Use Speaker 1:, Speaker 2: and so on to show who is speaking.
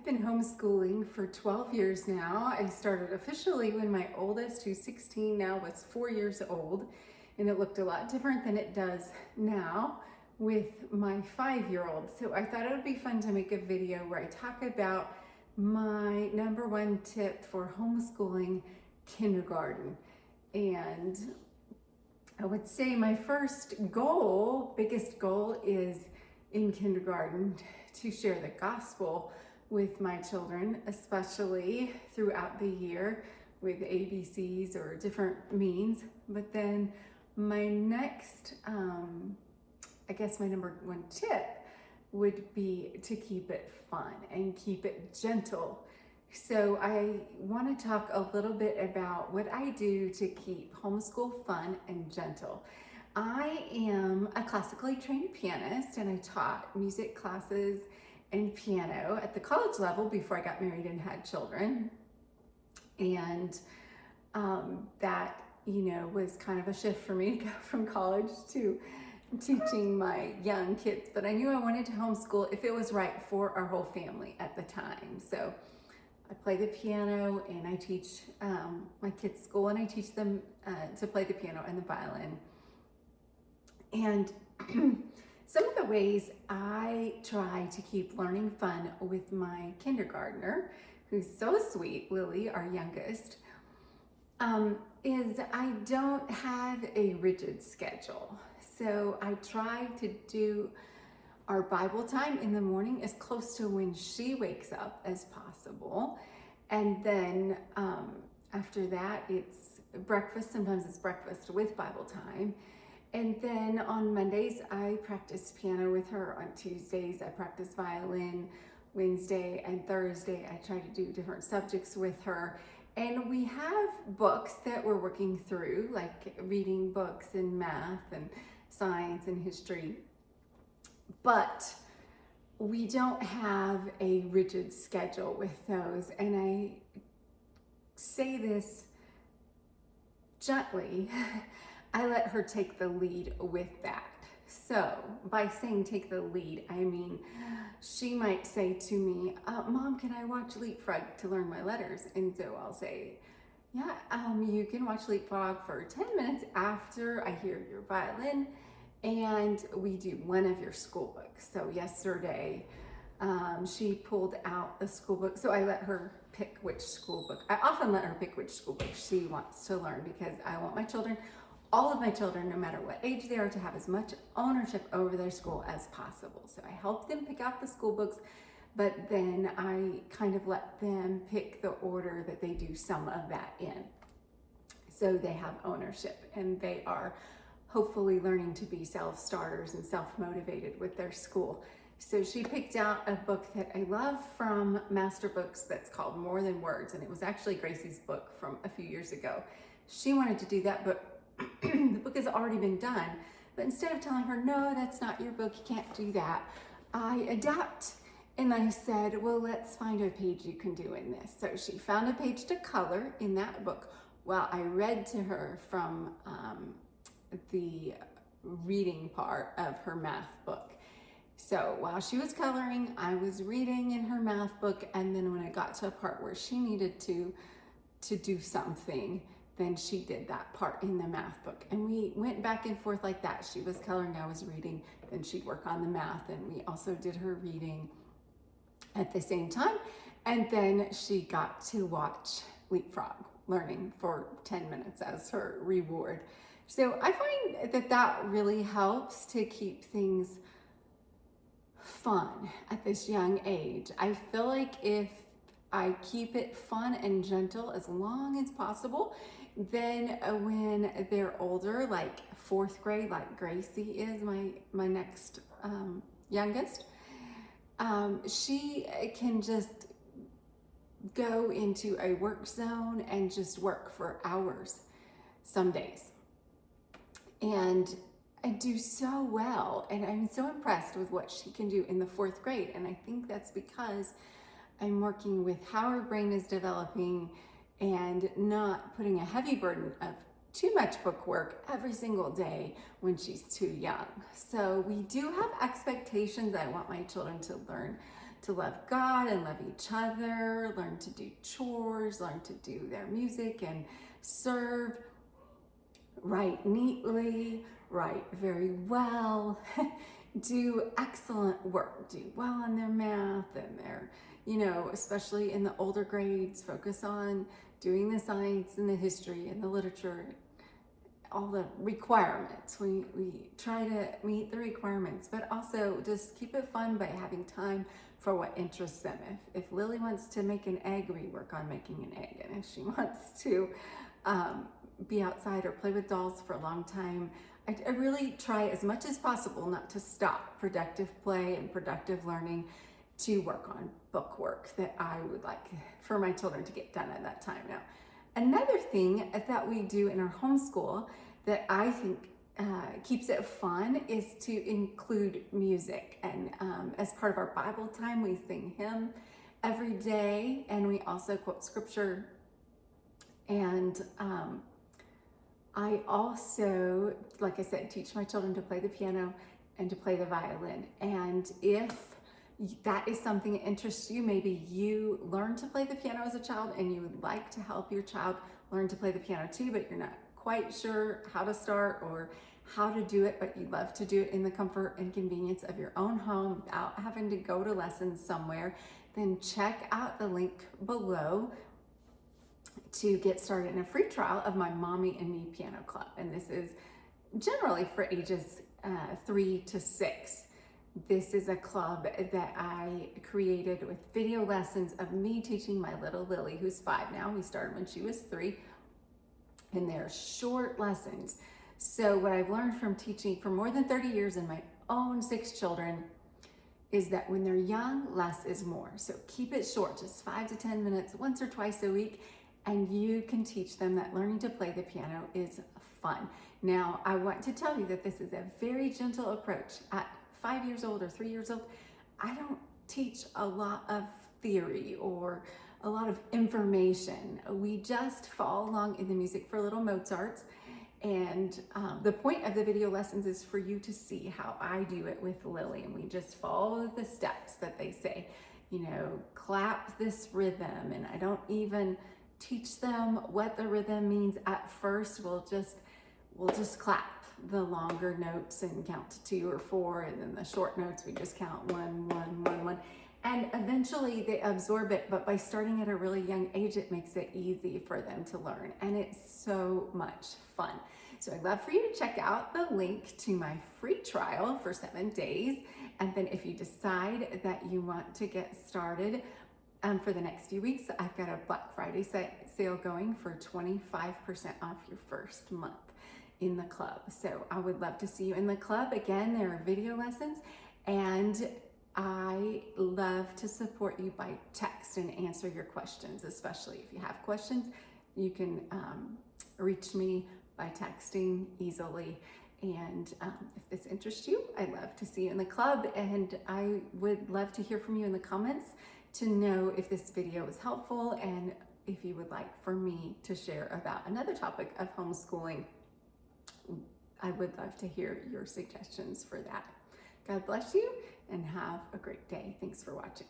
Speaker 1: been homeschooling for 12 years now. I started officially when my oldest, who's 16 now, was 4 years old, and it looked a lot different than it does now with my 5-year-old. So I thought it would be fun to make a video where I talk about my number one tip for homeschooling kindergarten. And I would say my first goal, biggest goal, is in kindergarten to share the gospel with my children, especially throughout the year with ABCs or different means. But then my next, I guess my number one tip would be to keep it fun and keep it gentle. So I want to talk a little bit about what I do to keep homeschool fun and gentle. I am a classically trained pianist, and I taught music classes and piano at the college level before I got married and had children. And that, was kind of a shift for me to go from college to teaching my young kids. But I knew I wanted to homeschool if it was right for our whole family at the time. So I play the piano and I teach my kids school, and I teach them to play the piano and the violin. And some of the ways I try to keep learning fun with my kindergartner, who's so sweet, Lily, our youngest, is I don't have a rigid schedule. So I try to do our Bible time in the morning as close to when she wakes up as possible. And then after that, it's breakfast. Sometimes it's breakfast with Bible time. And then on Mondays, I practice piano with her. On Tuesdays, I practice violin. Wednesday and Thursday, I try to do different subjects with her. And we have books that we're working through, like reading books in math and science and history. But we don't have a rigid schedule with those. And I say this gently. I let her take the lead with that. So by saying take the lead, I mean, she might say to me, Mom, can I watch Leapfrog to learn my letters? And so I'll say, yeah, you can watch Leapfrog for 10 minutes after I hear your violin, and we do one of your school books. So yesterday, she pulled out the school book. So I let her pick which school book. I often let her pick which school book she wants to learn, because I want my children, all of my children, no matter what age they are, to have as much ownership over their school as possible. So I help them pick out the school books, but then I kind of let them pick the order that they do some of that in. So they have ownership, and they are hopefully learning to be self-starters and self-motivated with their school. So she picked out a book that I love from Master Books that's called More Than Words, and it was actually Gracie's book from a few years ago. She wanted to do that book. The book has already been done, but instead of telling her, no, that's not your book, you can't do that, I adapt. And I said, well, let's find a page you can do in this. So she found a page to color in that book while I read to her from the reading part of her math book. So while she was coloring, I was reading in her math book, and then when I got to a part where she needed to do something, then she did that part in the math book. And we went back and forth like that. She was coloring, I was reading, then she'd work on the math, and we also did her reading at the same time. And then she got to watch Leapfrog learning for 10 minutes as her reward. So I find that that really helps to keep things fun at this young age. I feel like if I keep it fun and gentle as long as possible, then when they're older, like 4th grade, like Gracie is my next youngest, she can just go into a work zone and just work for hours some days. And I do so well, and I'm so impressed with what she can do in the 4th grade. And I think that's because I'm working with how her brain is developing and not putting a heavy burden of too much book work every single day when she's too young. So we do have expectations. I want my children to learn to love God and love each other, learn to do chores, learn to do their music and serve, write neatly, write very well, do excellent work, do well on their math and their, especially in the older grades, focus on doing the science and the history and the literature, all the requirements. We try to meet the requirements, but also just keep it fun by having time for what interests them. If Lily wants to make an egg, we work on making an egg. And if she wants to be outside or play with dolls for a long time, I really try as much as possible not to stop productive play and productive learning to work on book work that I would like for my children to get done at that time. Now, another thing that we do in our homeschool that I think keeps it fun is to include music. And as part of our Bible time, we sing hymn every day, and we also quote scripture. And I also, like I said, teach my children to play the piano and to play the violin. And if that is something that interests you, maybe you learned to play the piano as a child and you would like to help your child learn to play the piano too, but you're not quite sure how to start or how to do it, but you love to do it in the comfort and convenience of your own home without having to go to lessons somewhere, then check out the link below to get started in a free trial of my Mommy and Me Piano Club. And this is generally for ages 3 to 6. This is a club that I created with video lessons of me teaching my little Lily, who's 5 now. We started when she was 3, and they're short lessons. So what I've learned from teaching for more than 30 years in my own 6 children is that when they're young, less is more. So keep it short, just 5 to 10 minutes, once or twice a week, and you can teach them that learning to play the piano is fun. Now, I want to tell you that this is a very gentle approach. At 5 years old or 3 years old, I don't teach a lot of theory or a lot of information. We just follow along in the music for little Mozarts. And the point of the video lessons is for you to see how I do it with Lily. And we just follow the steps that they say, clap this rhythm. And I don't even teach them what the rhythm means at first. We'll just clap the longer notes and count to 2 or 4, and then the short notes we just count 1, 1, 1, 1, and eventually they absorb it. But by starting at a really young age, it makes it easy for them to learn, and it's so much fun. So I'd love for you to check out the link to my free trial for 7 days, and then if you decide that you want to get started for the next few weeks, I've got a Black Friday sale going for 25% off your first month in the club. So I would love to see you in the club. Again, there are video lessons, and I love to support you by text and answer your questions, especially if you have questions. You can reach me by texting easily. And if this interests you, I'd love to see you in the club, and I would love to hear from you in the comments to know if this video was helpful and if you would like for me to share about another topic of homeschooling. I would love to hear your suggestions for that. God bless you and have a great day. Thanks for watching.